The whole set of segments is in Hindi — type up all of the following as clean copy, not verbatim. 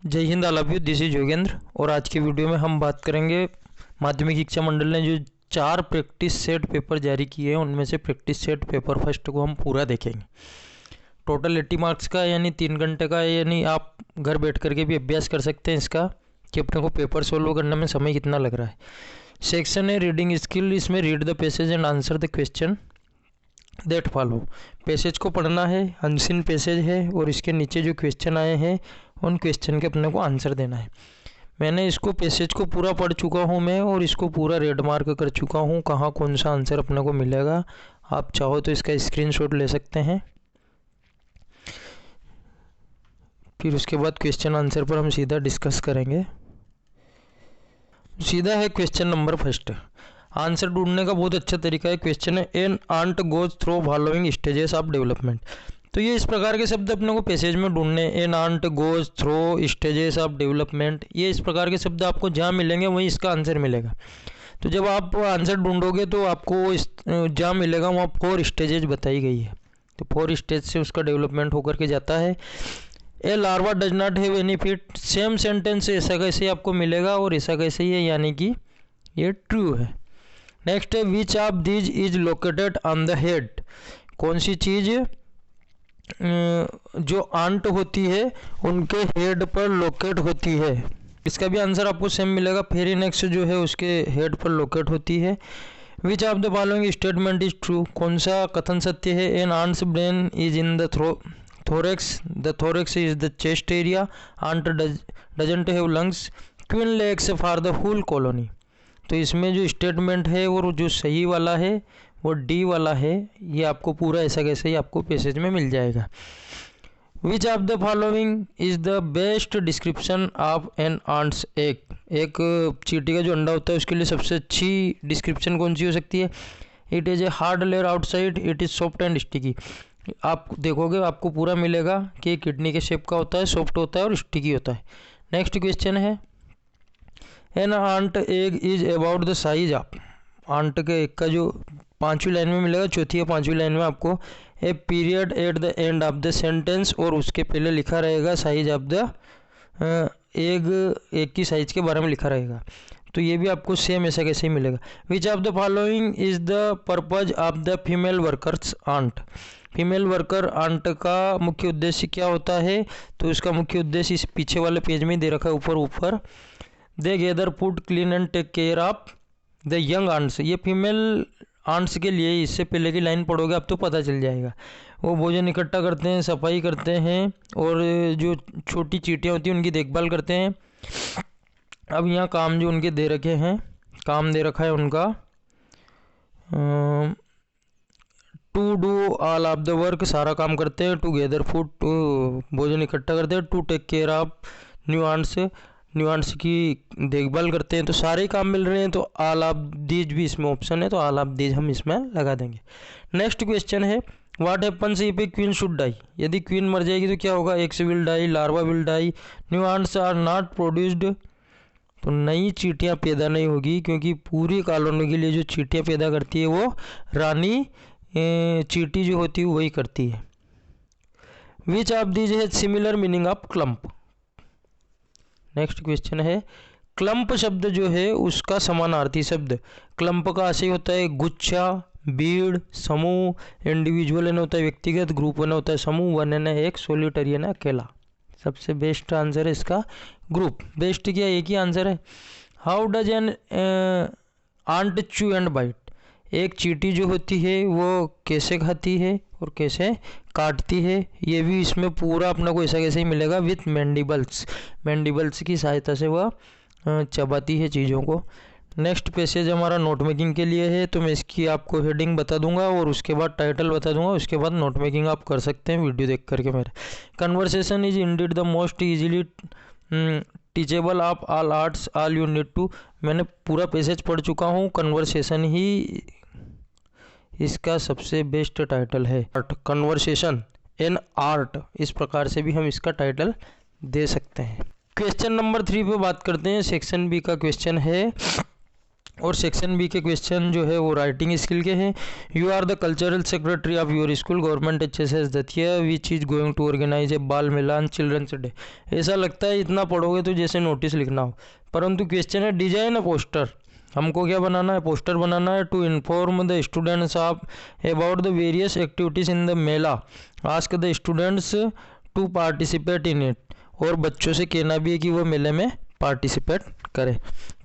जय Hind all of you, this is Yogendra. और आज की वीडियो में हम बात करेंगे माध्यमिक शिक्षा मंडल ने जो 4 प्रैक्टिस सेट पेपर जारी किए हैं उनमें से प्रैक्टिस सेट पेपर फर्स्ट को हम पूरा देखेंगे। टोटल 80 मार्क्स का यानी 3 घंटे का, यानी आप घर बैठ करके भी अभ्यास कर सकते हैं इसका कि अपने को पेपर सोल्व करने में समय कितना लग रहा है। सेक्शन है रीडिंग स्किल, इसमें read the passage and answer the question that follow. Passage को पढ़ना है, अनसीन पैसेज है और इसके नीचे जो क्वेश्चन आए हैं उन क्वेश्चन के अपने को आंसर देना है। मैंने इसको पैसेज को पूरा पढ़ चुका हूँ मैं और इसको पूरा रेड मार्क कर चुका हूँ कहाँ कौन सा आंसर अपने को मिलेगा। आप चाहो तो इसका स्क्रीनशॉट ले सकते हैं। फिर उसके बाद क्वेश्चन आंसर पर हम सीधा डिस्कस करेंगे। सीधा है क्वेश्चन नंबर फर्स्ट। आंसर ढूंढने का बहुत अच्छा तरीका है। क्वेश्चन है an ant goes through following stages of development. तो ये इस प्रकार के शब्द अपने को पैसेज में ढूंढने, an ant goes through stages of development, ये इस प्रकार के शब्द आपको जहाँ मिलेंगे वहीं इसका आंसर मिलेगा। तो जब आप आंसर ढूंढोगे तो आपको जहाँ मिलेगा वहाँ 4 स्टेजेज बताई गई है। तो 4 स्टेज से उसका डेवलपमेंट होकर के जाता है। A larva does not have any feet, same sentence ऐसा कैसे आपको मिलेगा और ऐसा कैसे ही है, यानी कि ये ट्रू है। नेक्स्ट है which of these is located on the head. कौन सी चीज़ जो आंट होती है उनके हेड पर लोकेट होती है, इसका भी आंसर आपको सेम मिलेगा। फेरिनेक्स जो है उसके हेड पर लोकेट होती है। Which of the following statement is true, कौन सा कथन सत्य है। An ant's brain is in the thorax, the thorax is the chest area, ant doesn't have lungs, queen lays for the whole colony। तो इसमें जो स्टेटमेंट है और जो सही वाला है वो डी वाला है। ये आपको पूरा ऐसा कैसे ही आपको पैसेज में मिल जाएगा। Which of the following is the best description of an ant's egg. एक चींटी का जो अंडा होता है उसके लिए सबसे अच्छी डिस्क्रिप्शन कौन सी हो सकती है। It is a hard layer outside, it is soft and sticky. आप देखोगे आपको पूरा मिलेगा कि किडनी के शेप का होता है, सॉफ्ट होता है और स्टिकी होता है। नेक्स्ट क्वेश्चन है an ant egg is about the size of. Ant के एग का जो 5वीं लाइन में मिलेगा, चौथी या 5वीं लाइन में आपको a period at the end of the sentence, और उसके पहले लिखा रहेगा साइज ऑफ द एग की साइज के बारे में लिखा रहेगा। तो ये भी आपको सेम ऐसा कैसे ही मिलेगा। Which of the following is the purpose of the female workers ant. Female worker ant का मुख्य उद्देश्य क्या होता है, तो इसका मुख्य उद्देश्य इस पीछे वाले पेज में दे रखा है ऊपर। They gather food clean and take care of the young ants. ये फीमेल आंट्स के लिए, इससे पहले की लाइन पढ़ोगे आप तो पता चल जाएगा। वो भोजन इकट्ठा करते हैं, सफाई करते हैं और जो छोटी चींटियाँ होती हैं उनकी देखभाल करते हैं। अब यहाँ काम जो उनके दे रखे हैं, काम दे रखा है उनका to do all of the work, सारा काम करते हैं। टू गैदर फूड, भोजन इकट्ठा करते हैं। टू टेक केयर ऑफ न्यूआंट्स की देखभाल करते हैं। तो सारे काम मिल रहे हैं, तो ऑल ऑफ दीज भी इसमें ऑप्शन है, तो ऑल ऑफ दीज हम इसमें लगा देंगे। नेक्स्ट क्वेश्चन है what happens if a queen should die. यदि क्वीन मर जाएगी तो क्या होगा। Eggs will die, larva will die, new ants are not produced. तो नई चींटियाँ पैदा नहीं होगी, क्योंकि पूरी कॉलोनी के लिए जो चींटियाँ पैदा करती है वो रानी चींटी जो होती है वही करती है। Which of these has similar meaning of clump. Next question है क्लम्प शब्द जो है उसका समानार्थी शब्द। क्लम्प का आशय होता है गुच्छा, भीड़, समूह। इंडिविजुअल यानी होता है व्यक्तिगत, ग्रुप यानी होता है समूह, वन यानी एक, सोलिटरी यानी अकेला। सबसे बेस्ट आंसर है इसका ग्रुप। बेस्ट क्या, एक ही आंसर है। हाउ डज एन आंट चू एंड बाइट। एक चींटी जो होती है वो कैसे खाती है और कैसे काटती है, ये भी इसमें पूरा अपना को ऐसा कैसे ही मिलेगा विथ मैंडिबल्स। मैंडिबल्स की सहायता से वह चबाती है चीज़ों को। नेक्स्ट पैसेज हमारा नोट मेकिंग के लिए है, तो मैं इसकी आपको हेडिंग बता दूंगा और उसके बाद टाइटल बता दूंगा। उसके बाद नोट मेकिंग आप कर सकते हैं वीडियो देख करके मेरे। Conversation is indeed the most easily teachable of all arts, all you need to. मैंने पूरा पैसेज पढ़ चुका हूँ, कन्वर्सेशन ही इसका सबसे बेस्ट टाइटल है। कन्वर्सेशन इन आर्ट, इस प्रकार से भी हम इसका टाइटल दे सकते हैं। क्वेश्चन नंबर 3 पे बात करते हैं। सेक्शन बी का क्वेश्चन है और सेक्शन बी के क्वेश्चन जो है वो राइटिंग स्किल के हैं। You are the cultural secretary of your school government HSS Datia which is going to organise a Bal Milan children's day. ऐसा लगता है इतना पढ़ोगे तो जैसे नोटिस लिखना हो, परंतु क्वेश्चन है डिजाइन अ पोस्टर। हमको क्या बनाना है, पोस्टर बनाना है। To inform the students of about the various activities in the mela, ask the students to participate in it. और बच्चों से कहना भी है कि वो मेले में पार्टिसिपेट करें।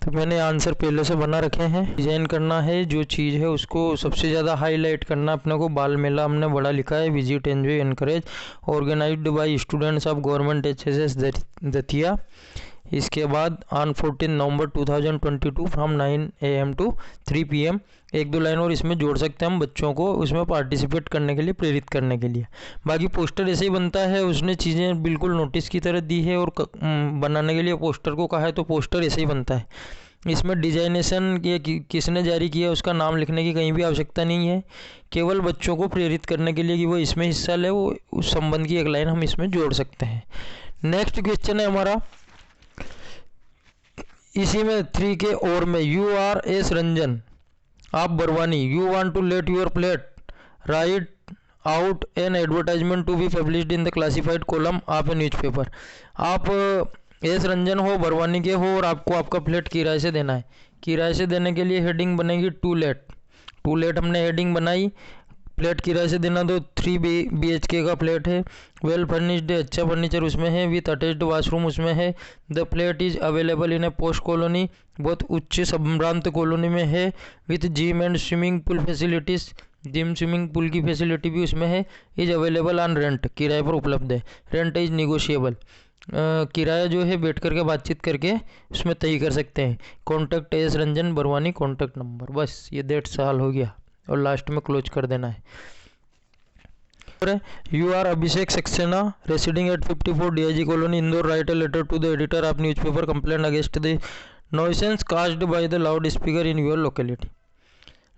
तो मैंने आंसर पहले से बना रखे हैं। डिजाइन करना है जो चीज़ है उसको सबसे ज़्यादा हाईलाइट करना अपने को। बाल मेला हमने बड़ा लिखा है, visit enjoy encourage organised by students of government HSS Datia. इसके बाद on 14 November 2022 from 9 AM to 3 PM। एक दो लाइन और इसमें जोड़ सकते हैं हम बच्चों को उसमें पार्टिसिपेट करने के लिए, प्रेरित करने के लिए। बाकी पोस्टर ऐसे ही बनता है, उसने चीज़ें बिल्कुल नोटिस की तरह दी है और बनाने के लिए पोस्टर को कहा है तो पोस्टर ऐसे ही बनता है। इसमें डिजाइनेशन ये किसने जारी किया उसका नाम लिखने की कहीं भी आवश्यकता नहीं है, केवल बच्चों को प्रेरित करने के लिए कि वो इसमें हिस्सा ले, वो उस संबंध की एक लाइन हम इसमें जोड़ सकते हैं। नेक्स्ट क्वेश्चन है हमारा इसी में 3 के और में। यू आर एस रंजन आप Barwani, you want to let your plate write out an advertisement to be published in the classified column of a newspaper. आप एस रंजन हो, बरवानी के हो और आपको आपका फ्लैट किराए से देना है। किराए से देने के लिए हेडिंग बनेगी टू लेट। टू लेट हमने हेडिंग बनाई, फ्लैट किराए से देना तो 3 BHK का फ्लैट है, वेल फर्निश्ड है, अच्छा फर्नीचर उसमें है, विथ अटैच्ड वॉशरूम उसमें है। The flat is available in A post colony, बहुत उच्च संभ्रांत कॉलोनी में है, with gym and swimming pool facilities, gym swimming pool की फैसिलिटी भी उसमें है। इज अवेलेबल ऑन रेंट, किराए पर उपलब्ध है। रेंट इज निगोशिएबल, किराया जो है बैठ करके बातचीत करके उसमें तय कर सकते हैं। Contact S Ranjan Barwani, contact number, बस ये 1.5 साल हो गया और लास्ट में क्लोज कर देना है। You are Abhishek Saxena residing at 54 DIG colony Indore, write a letter to the editor of newspaper complaint against the nuisance caused by the loud speaker in your locality.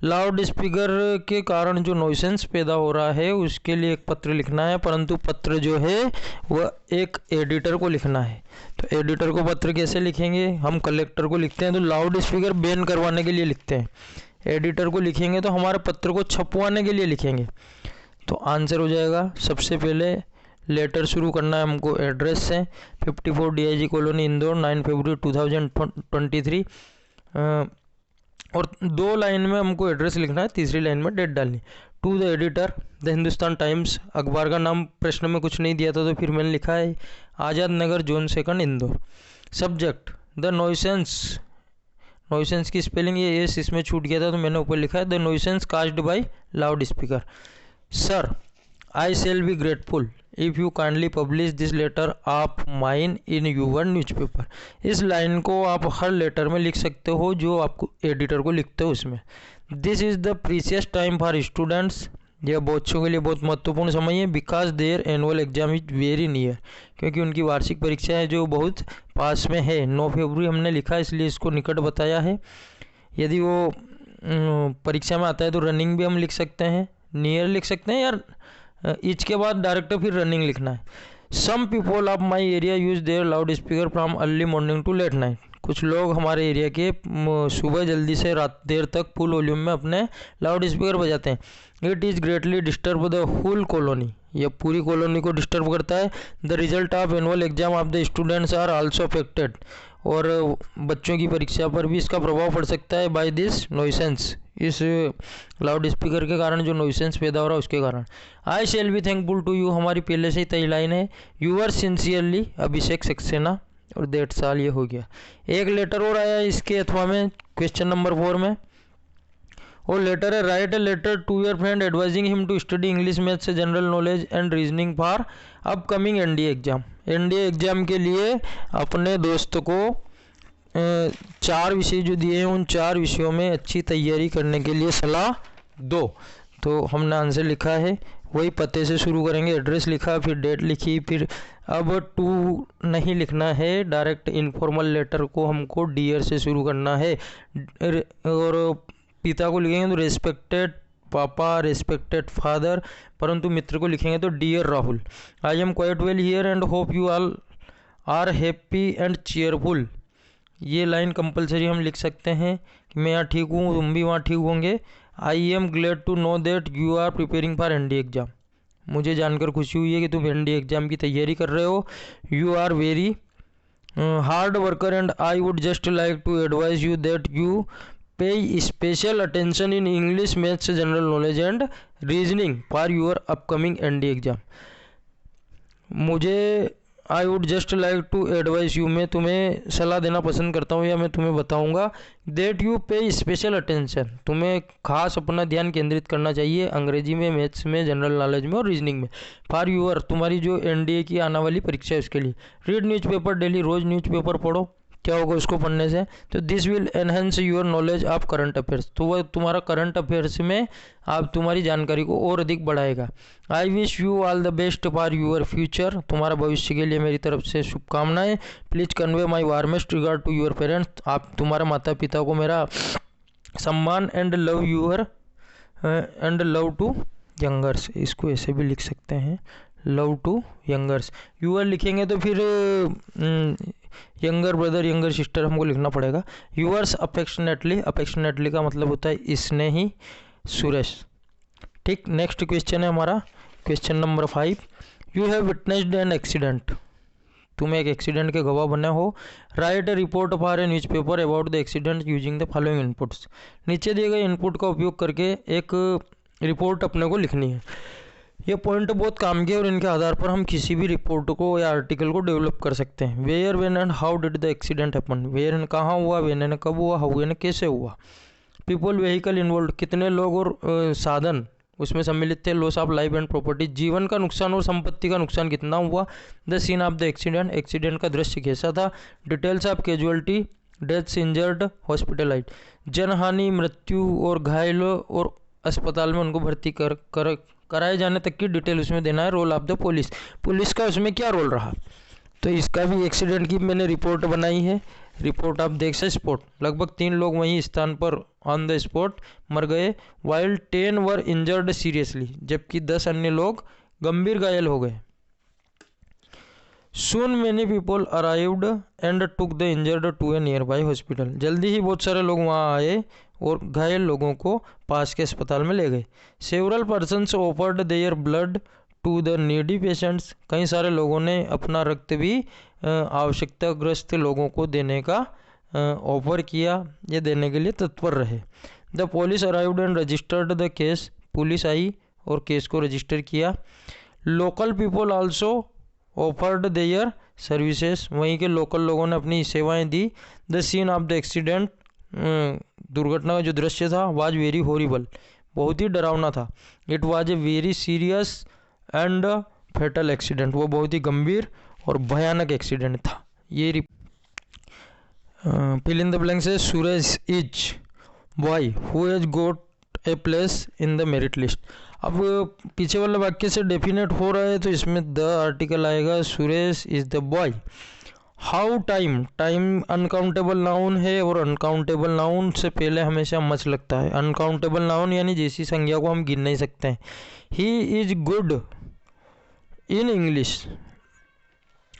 Loud speaker के कारण जो नॉइसेंस पैदा हो रहा है उसके लिए एक पत्र लिखना है, परंतु पत्र जो है वह एक एडिटर को लिखना है। तो एडिटर को पत्र कैसे लिखेंगे, हम कलेक्टर को लिखते हैं तो लाउड स्पीकर बैन करवाने के लिए लिखते हैं। एडिटर को लिखेंगे तो हमारे पत्र को छपवाने के लिए लिखेंगे। तो आंसर हो जाएगा सबसे पहले लेटर शुरू करना है हमको एड्रेस से, 54 DIG कॉलोनी इंदौर, 9 फरवरी 2023। और 2 लाइन में हमको एड्रेस लिखना है, तीसरी लाइन में डेट डालनी। To the editor the Hindustan Times, अखबार का नाम प्रश्न में कुछ नहीं दिया था तो फिर मैंने लिखा है Azad Nagar zone 2 Indore. Subject the nuisance, nuisance की स्पेलिंग ये एस इसमें छूट गया था तो मैंने ऊपर लिखा है the nuisance caused by loud speaker. Sir I shall be grateful if you kindly publish this letter of mine in your newspaper. इस लाइन को आप हर लेटर में लिख सकते हो जो आपको एडिटर को लिखते हो उसमें। This is the precious time for students, यह बच्चों के लिए बहुत महत्वपूर्ण समय है। Because there annual exam is very near, क्योंकि उनकी वार्षिक परीक्षा है जो बहुत पास में है। 9 फरवरी हमने लिखा इसलिए इसको निकट बताया है। यदि वो परीक्षा में आता है तो रनिंग भी हम लिख सकते हैं, नियर लिख सकते हैं, यार ईच के बाद डायरेक्ट फिर रनिंग लिखना है। Some people of my area use their loud speaker from early morning to late night. कुछ लोग हमारे एरिया के सुबह जल्दी से रात देर तक फुल वॉल्यूम में अपने लाउड स्पीकर बजाते हैं। It is greatly disturb the whole colony, यह पूरी कॉलोनी को डिस्टर्ब करता है। The result of annual exam of the students are also affected, और बच्चों की परीक्षा पर भी इसका प्रभाव पड़ सकता है। बाय दिस नॉइसेंस, इस लाउड स्पीकर के कारण जो नॉइसेंस पैदा हो रहा है उसके कारण। I shall be thankful to you, हमारी पहले से ही तय लाइन है, you are sincerely Abhishek Saxena, और 1.5 साल ये हो गया। एक लेटर और आया इसके अथवा में क्वेश्चन नंबर 4 में, और लेटर है write a letter to your friend advising him to study English, maths, general knowledge and reasoning for upcoming NDA exam. NDA exam के लिए अपने दोस्त को 4 विषय जो दिए हैं उन 4 विषयों में अच्छी तैयारी करने के लिए सलाह दो। तो हमने आंसर लिखा है, वही पते से शुरू करेंगे, एड्रेस लिखा, फिर डेट लिखी, फिर अब टू नहीं लिखना है, डायरेक्ट इनफॉर्मल लेटर को हमको डियर से शुरू करना है। और पिता को लिखेंगे तो रेस्पेक्टेड पापा, रेस्पेक्टेड फादर, परंतु मित्र को लिखेंगे तो dear Rahul. I am quite well here and hope you all are happy and cheerful. ये लाइन कंपलसरी हम लिख सकते हैं। कि मैं यहाँ ठीक हूँ, तुम भी वहाँ ठीक होंगे। I am glad to know that you are preparing for NDA exam. मुझे जानकर खुशी हुई है कि तुम एनडीए एग्जाम की तैयारी कर रहे हो। You are very hard worker and I would just like to advise you that you pay special attention in English, maths, general knowledge and reasoning for your upcoming NDA exam. मुझे I would just like to advice you, मैं तुम्हें सलाह देना पसंद करता हूँ या मैं तुम्हें बताऊँगा that you pay special attention, तुम्हें खास अपना ध्यान केंद्रित करना चाहिए अंग्रेजी में, मैथ्स में, जनरल नॉलेज में और रीजनिंग में। फॉर यूर, तुम्हारी जो एनडीए की आने वाली परीक्षा है उसके लिए। रीड न्यूज़पेपर डेली, रोज़ न्यूज़पेपर पढ़ो। क्या होगा उसको पढ़ने से? तो this will enhance your knowledge of current affairs, तो वह तुम्हारा करंट अफेयर्स में आप तुम्हारी जानकारी को और अधिक बढ़ाएगा। I wish you all the best for your future, तुम्हारा भविष्य के लिए मेरी तरफ से शुभकामनाएं। Please convey my warmest regard to your parents, आप तुम्हारे माता पिता को मेरा सम्मान एंड लव टू यंगर्स, इसको ऐसे भी लिख सकते हैं, लव टू यंगर्स। यूअर लिखेंगे तो फिर यंगर ब्रदर यंगर सिस्टर हमको लिखना पड़ेगा। यूअर्स अफेक्शनेटली, अफेक्शनेटली का मतलब होता है स्नेही सुरेश। ठीक, नेक्स्ट क्वेश्चन है हमारा question number 5। You have witnessed an accident, तुम एक एक्सीडेंट के गवाह बने हो। Right A report for a newspaper about the accident using the following inputs, नीचे दिए गए इनपुट का उपयोग करके एक रिपोर्ट अपने को लिखनी है। ये पॉइंट बहुत काम के और इनके आधार पर हम किसी भी रिपोर्ट को या आर्टिकल को डेवलप कर सकते हैं। Where, when and how did the accident happen, where ने कहाँ हुआ, व्हेन ने कब हुआ, हाउ ने कैसे हुआ। पीपल, व्हीकल इन्वॉल्व, कितने लोग और साधन उसमें सम्मिलित थे। Loss of life and property, जीवन का नुकसान और संपत्ति का नुकसान कितना हुआ। The scene of the accident, accident का दृश्य कैसा था। Details of casualty, deaths, injured, hospitalize, जनहानि, मृत्यु और घायलों और अस्पताल में उनको भर्ती कराए जाने तक की डिटेल उसमें देना है। Role of the police, police का उसमें क्या रोल रहा। तो इसका भी एक्सीडेंट की मैंने रिपोर्ट बनाई है। रिपोर्ट ऑफ द स्पॉट, लगभग 3 लोग वहीं स्थान पर ऑन द स्पॉट मर गए। वाइल 10 वर इंजर्ड सीरियसली, जबकि 10 अन्य लोग गंभीर घायल हो गए। Soon many people arrived and took the injured to a nearby hospital, जल्दी ही बहुत सारे लोग वहाँ आए और घायल लोगों को पास के अस्पताल में ले गए। Several persons offered their blood to the needy patients, कई सारे लोगों ने अपना रक्त भी आवश्यकताग्रस्त लोगों को देने का ऑफर किया, ये देने के लिए तत्पर रहे। The police arrived and registered the case, police आई और केस को रजिस्टर किया। Local people also offered their services, वहीं के लोकल लोगों ने अपनी सेवाएं दी। The scene of the accident, दुर्घटना का जो दृश्य था, वाज वेरी हॉरिबल, बहुत ही डरावना था। It was a very serious and fatal accident, वो बहुत ही गंभीर और भयानक एक्सीडेंट था। ये फिल इन द ब्लैंक से Suresh is boy who has got a place in the merit list. अब पीछे वाले वाक्य से डेफिनेट हो रहा है तो इसमें द आर्टिकल आएगा, Suresh is the boy. How, time, time uncountable noun है और अनकाउंटेबल नाउन से पहले हमेशा मच लगता है। अनकाउंटेबल नाउन यानी जैसी संज्ञा को हम गिन नहीं सकते हैं। He is good in English,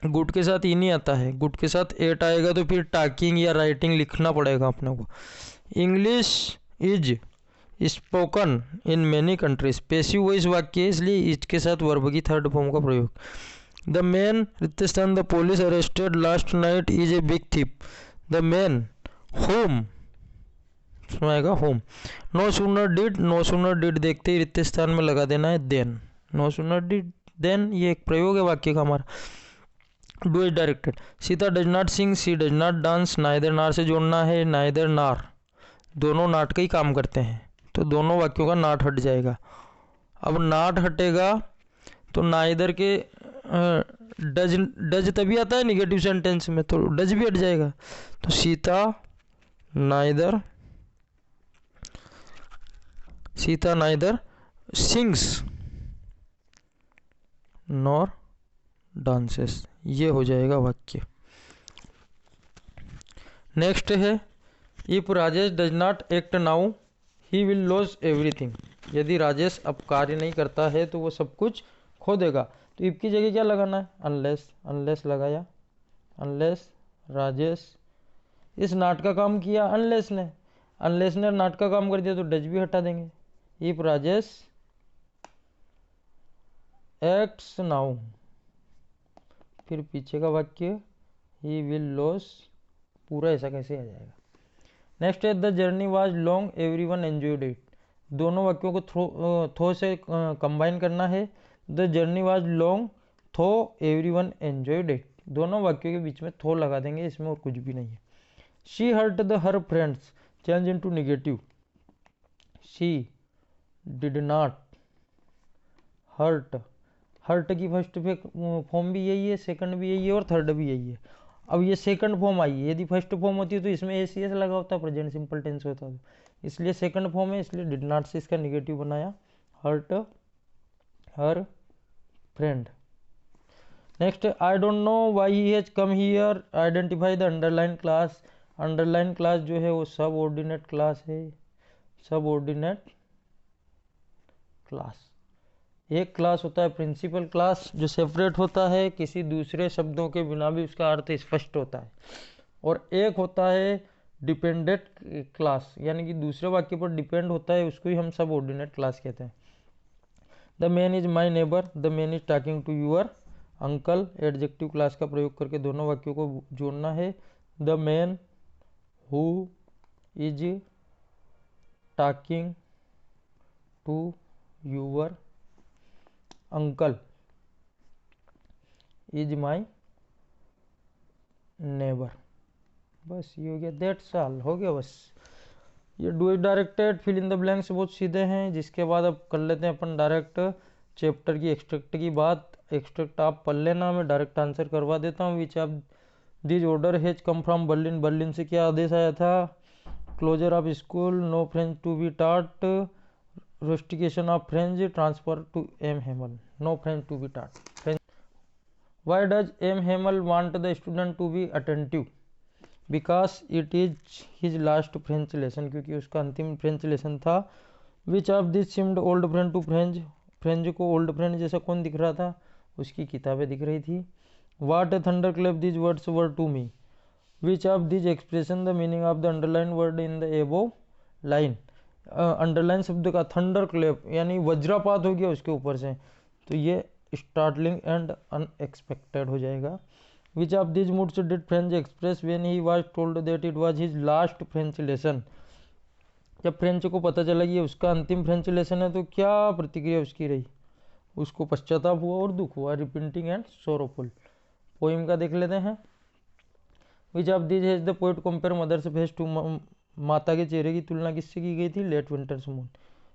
good के साथ ई नहीं आता है, गुड के साथ एट आएगा तो फिर टॉकिंग या राइटिंग लिखना पड़ेगा अपने को। English is spoken in many countries, passive voice वाक्य है इसलिए इज के साथ वर्ब की थर्ड फॉर्म का प्रयोग। द मैन, रितेस्तान, the police arrested last night is a big thief. The man home, आएगा home. No sooner did, no sooner did देखते ही रितेस्तान में लगा देना है then. No sooner did then, ये एक प्रयोग है वाक्य का हमारा। Do is directed. Sita does not sing, she does not dance, neither nor से जोड़ना है, नाइदर नार, दोनों नाट का ही काम करते हैं तो दोनों वाक्यों का नाट हट जाएगा। अब नाट हटेगा तो नाइदर के डज, डज तभी आता है निगेटिव सेंटेंस में, तो डज भी हट जाएगा। तो Sita neither sings nor dances, ये हो जाएगा वाक्य। नेक्स्ट है, if Rajesh does not act now he will loss everything. यदि राजेश अब कार्य नहीं करता है तो वो सब कुछ खो देगा। तो इफ की जगह क्या लगाना है, अनलेस, अनलेस लगाया। अनलेस राजेश, इस नाट का काम किया अनलेस ने। अनलेस ने नॉट का काम कर दिया तो डज भी हटा देंगे। इफ राजेश एक्ट्स नाउ, फिर पीछे का वाक्य ही विल लॉस, पूरा ऐसा कैसे आ जाएगा। नेक्स्ट है the journey was long everyone enjoyed it. दोनों वाक्यों को थो से कंबाइन करना है। द जर्नी वाज लॉन्ग थो एवरीवन एंजॉयड इट, दोनों वाक्यों के बीच में थो लगा देंगे, इसमें और कुछ भी नहीं है। She hurt the her friends, change into negative. She did not hurt, hurt की फर्स्ट फॉर्म भी यही है, सेकंड भी यही है और थर्ड भी यही है। अब ये सेकंड फॉर्म आई है, यदि फर्स्ट फॉर्म होती है तो इसमें एस सी एस लगा होता, प्रेजेंट सिंपल टेंस होता है, इसलिए सेकंड फॉर्म है, इसलिए डिड नॉट से इसका निगेटिव बनाया, hurt her friend. Next I don't know why he has come here, identify the underline class. Underline class जो है वो सब ऑर्डिनेट क्लास है, सब ऑर्डिनेट क्लास। एक क्लास होता है प्रिंसिपल क्लास जो सेपरेट होता है, किसी दूसरे शब्दों के बिना भी उसका अर्थ स्पष्ट होता है, और एक होता है डिपेंडेंट क्लास, यानी कि दूसरे वाक्य पर डिपेंड होता है, उसको ही हम सब ऑर्डिनेट क्लास कहते हैं। The man is my neighbour, the man is talking to your uncle, adjective class का प्रयोग करके दोनों वाक्यों को जोड़ना है। The man who is talking to your uncle is my neighbour. बस ये हो गया, दैट्स ऑल, हो गया बस। ये do it directed, fill in the blanks बहुत सीधे हैं। जिसके बाद अब कर लेते हैं अपन डायरेक्ट चैप्टर की एक्सट्रैक्ट की बात। एक्सट्रैक्ट आप पढ़ लेना, मैं डायरेक्ट आंसर करवा देता हूँ। Which of this order has come from Berlin, Berlin से क्या आदेश आया था। Closure of school, no French to be taught, rustication of French, transfer to M Hamel, no French to be taught. Why does M Hamel want the student to be attentive, because it is his last French lesson, क्योंकि उसका अंतिम फ्रेंच लेसन था। Which of this seemed old friend to French, French को ओल्ड फ्रेंड जैसा कौन दिख रहा था, उसकी किताबें दिख रही थी। What thunder clap this words were to me, which of this expression the meaning of the underline word in the above line. Underline शब्द का थंडर क्लैप यानी वज्रपात हो गया उसके ऊपर से, तो ये स्टार्टलिंग एंड अनएक्सपेक्टेड हो जाएगा। Which of this moods did French express when he was told that it was his last French lesson, जब फ्रेंच को पता चला कि उसका अंतिम फ्रेंच लेसन है तो क्या प्रतिक्रिया उसकी रही, उसको पश्चाताप हुआ और दुख हुआ। Repenting and sorrowful. पोइम का देख लेते हैं। Which of this has the poet compare mother's face to, माता के चेहरे की तुलना किससे की गई थी, late winter's moon.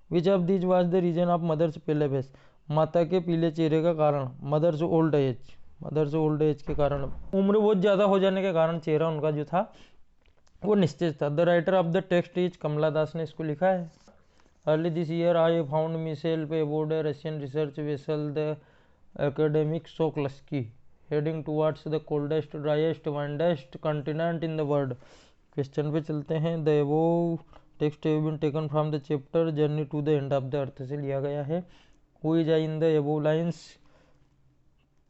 Which of this was the reason of mother's pale face, माता के पीले चेहरे का कारण, mother's old age, mother's old age के कारण, उम्र बहुत ज़्यादा हो जाने के कारण चेहरा उनका जो था वो निश्चित था। The writer of the text is, Kamala Das ने इसको लिखा है। Early this year I found myself aboard a Russian research vessel the Akademik Shokalskiy, heading towards the coldest driest windiest continent in the world. Question पे चलते हैं। The above text have been taken from the chapter journey to the end of the earth से लिया गया है। Who is I in the above lines,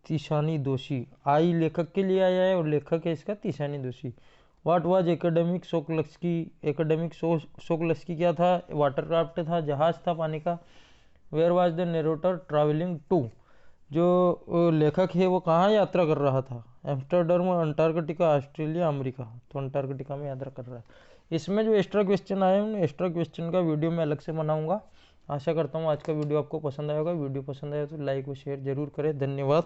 तीशानी दोषी। आई लेखक के लिए आया है और लेखक है इसका तीशानी दोषी। What was Akademik Shokalskiy, Akademik Shokalskiy क्या था, वाटरक्राफ्ट था, जहाज था पानी का। Where was the narrator travelling to, जो लेखक है वो कहाँ यात्रा कर रहा था, एम्स्टर्डम, अंटार्कटिका, ऑस्ट्रेलिया, अमेरिका, तो अंटार्कटिका में यात्रा कर रहा है। इसमें जो एक्स्ट्रा क्वेश्चन आए उन एक्स्ट्रा क्वेश्चन का वीडियो मैं अलग से बनाऊंगा। आशा करता हूँ आज का वीडियो आपको पसंद आएगा। वीडियो पसंद आया तो लाइक और शेयर जरूर करें। धन्यवाद।